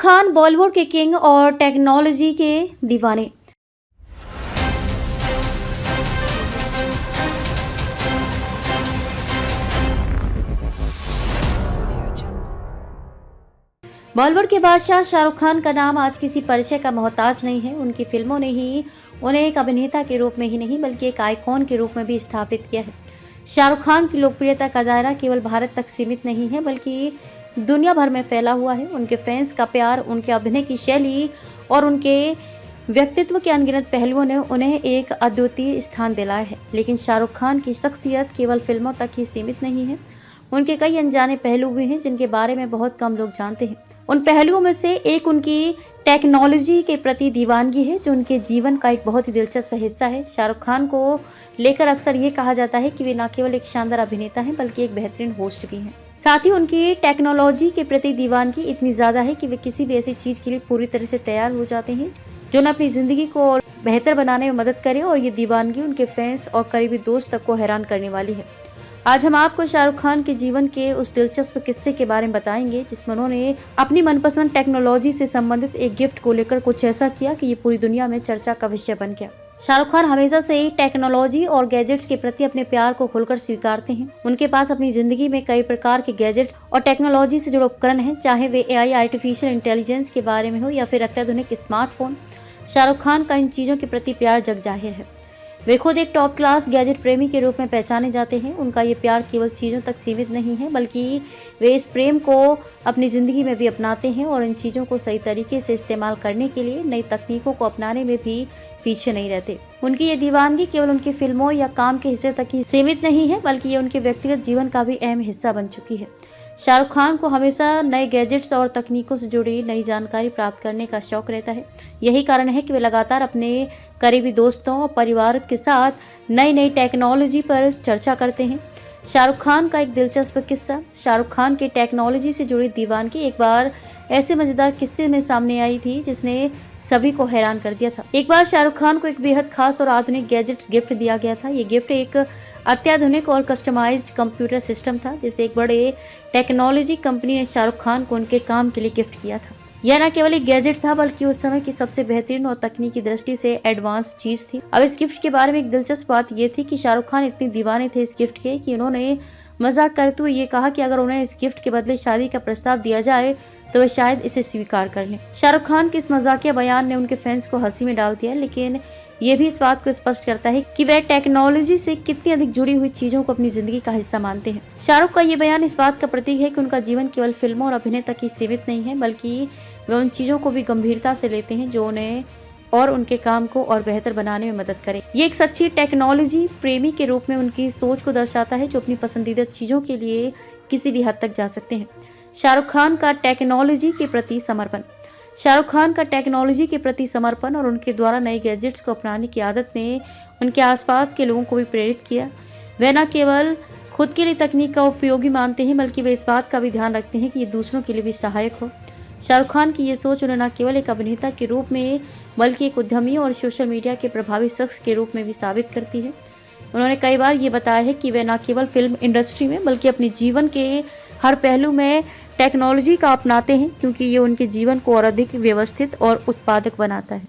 खान बॉलीवुड के किंग और टेक्नोलॉजी के दीवाने। बॉलीवुड के बादशाह शाहरुख खान का नाम आज किसी परिचय का मोहताज नहीं है। उनकी फिल्मों ने ही उन्हें एक अभिनेता के रूप में ही नहीं बल्कि एक आइकॉन के रूप में भी स्थापित किया है। शाहरुख खान की लोकप्रियता का दायरा केवल भारत तक सीमित नहीं है बल्कि दुनिया भर में फैला हुआ है। उनके फैंस का प्यार, उनके अभिनय की शैली और उनके व्यक्तित्व के अनगिनत पहलुओं ने उन्हें एक अद्वितीय स्थान दिलाया है। लेकिन शाहरुख खान की शख्सियत केवल फिल्मों तक ही सीमित नहीं है। उनके कई अनजाने पहलू भी हैं जिनके बारे में बहुत कम लोग जानते हैं। उन पहलुओं में से एक उनकी टेक्नोलॉजी के प्रति दीवानगी है, जो उनके जीवन का एक बहुत ही दिलचस्प हिस्सा है। शाहरुख खान को लेकर अक्सर ये कहा जाता है कि वे न केवल एक शानदार अभिनेता हैं बल्कि एक बेहतरीन होस्ट भी हैं। साथ ही उनकी टेक्नोलॉजी के प्रति दीवानगी इतनी ज्यादा है कि वे किसी भी ऐसी चीज के लिए पूरी तरह से तैयार हो जाते हैं जो न अपनी जिंदगी को और बेहतर बनाने में मदद करे, और ये दीवानगी उनके फैंस और करीबी दोस्त तक को हैरान करने वाली है। आज हम आपको शाहरुख खान के जीवन के उस दिलचस्प किस्से के बारे में बताएंगे जिसमें उन्होंने अपनी मनपसंद टेक्नोलॉजी से संबंधित एक गिफ्ट को लेकर कुछ ऐसा किया कि ये पूरी दुनिया में चर्चा का विषय बन गया। शाहरुख खान हमेशा से ही टेक्नोलॉजी और गैजेट्स के प्रति अपने प्यार को खुलकर स्वीकारते हैं। उनके पास अपनी जिंदगी में कई प्रकार के गैजेट्स और टेक्नोलॉजी से जुड़े उपकरण हैं, चाहे वे AI आर्टिफिशियल इंटेलिजेंस के बारे में हो या फिर अत्याधुनिक स्मार्टफोन। शाहरुख खान का इन चीजों के प्रति प्यार जग जाहिर है। वे खुद एक टॉप क्लास गैजेट प्रेमी के रूप में पहचाने जाते हैं। उनका ये प्यार केवल चीज़ों तक सीमित नहीं है बल्कि वे इस प्रेम को अपनी ज़िंदगी में भी अपनाते हैं और इन चीज़ों को सही तरीके से इस्तेमाल करने के लिए नई तकनीकों को अपनाने में भी पीछे नहीं रहते। उनकी ये दीवानगी केवल उनकी फिल्मों या काम के हिस्से तक ही सीमित नहीं है बल्कि ये उनके व्यक्तिगत जीवन का भी अहम हिस्सा बन चुकी है। शाहरुख खान को हमेशा नए गैजेट्स और तकनीकों से जुड़ी नई जानकारी प्राप्त करने का शौक रहता है। यही कारण है कि वे लगातार अपने करीबी दोस्तों और परिवार के साथ नई नई टेक्नोलॉजी पर चर्चा करते हैं। शाहरुख खान का एक दिलचस्प किस्सा। शाहरुख खान की टेक्नोलॉजी से जुड़ी दीवानगी एक बार ऐसे मजेदार किस्से में सामने आई थी जिसने सभी को हैरान कर दिया था। एक बार शाहरुख खान को एक बेहद खास और आधुनिक गैजेट्स गिफ्ट दिया गया था। ये गिफ्ट एक अत्याधुनिक और कस्टमाइज्ड कंप्यूटर सिस्टम था जिसे एक बड़े टेक्नोलॉजी कंपनी ने शाहरुख खान को उनके काम के लिए गिफ्ट किया था। यह न केवल एक गैजेट था बल्कि उस समय की सबसे बेहतरीन और तकनीकी दृष्टि से एडवांस चीज थी। अब इस गिफ्ट के बारे में एक दिलचस्प बात यह थी कि शाहरुख खान इतने दीवाने थे इस गिफ्ट के कि उन्होंने मजाक करते हुए ये कहा कि अगर उन्हें इस गिफ्ट के बदले शादी का प्रस्ताव दिया जाए तो वे शायद इसे स्वीकार कर लें। शाहरुख खान के इस मजाकिया बयान ने उनके फैंस को हंसी में डाल दिया, लेकिन ये भी इस बात को स्पष्ट करता है कि वे टेक्नोलॉजी से कितनी अधिक जुड़ी हुई चीजों को अपनी जिंदगी का हिस्सा मानते हैं। शाहरुख का ये बयान इस बात का प्रतीक है कि उनका जीवन केवल फिल्मों और अभिनय तक ही सीमित नहीं है बल्कि वे उन चीजों को भी गंभीरता से लेते हैं जो उन्हें और उनके काम को और बेहतर बनाने में मदद करे। ये एक सच्ची टेक्नोलॉजी प्रेमी के रूप में उनकी सोच को दर्शाता है जो अपनी पसंदीदा चीजों के लिए किसी भी हद तक जा सकते हैं। शाहरुख खान का टेक्नोलॉजी के प्रति समर्पण। शाहरुख खान का टेक्नोलॉजी के प्रति समर्पण और उनके द्वारा नए गैजेट्स को अपनाने की आदत ने उनके आसपास के लोगों को भी प्रेरित किया। वे न केवल खुद के लिए तकनीक का उपयोगी मानते हैं बल्कि वे इस बात का भी ध्यान रखते हैं कि ये दूसरों के लिए भी सहायक हो। शाहरुख खान की ये सोच उन्हें न केवल एक अभिनेता के रूप में बल्कि एक उद्यमी और सोशल मीडिया के प्रभावी शख्स के रूप में भी साबित करती है। उन्होंने कई बार ये बताया है कि वे न केवल फिल्म इंडस्ट्री में बल्कि अपने जीवन के हर पहलू में टेक्नोलॉजी का अपनाते हैं क्योंकि ये उनके जीवन को और अधिक व्यवस्थित और उत्पादक बनाता है।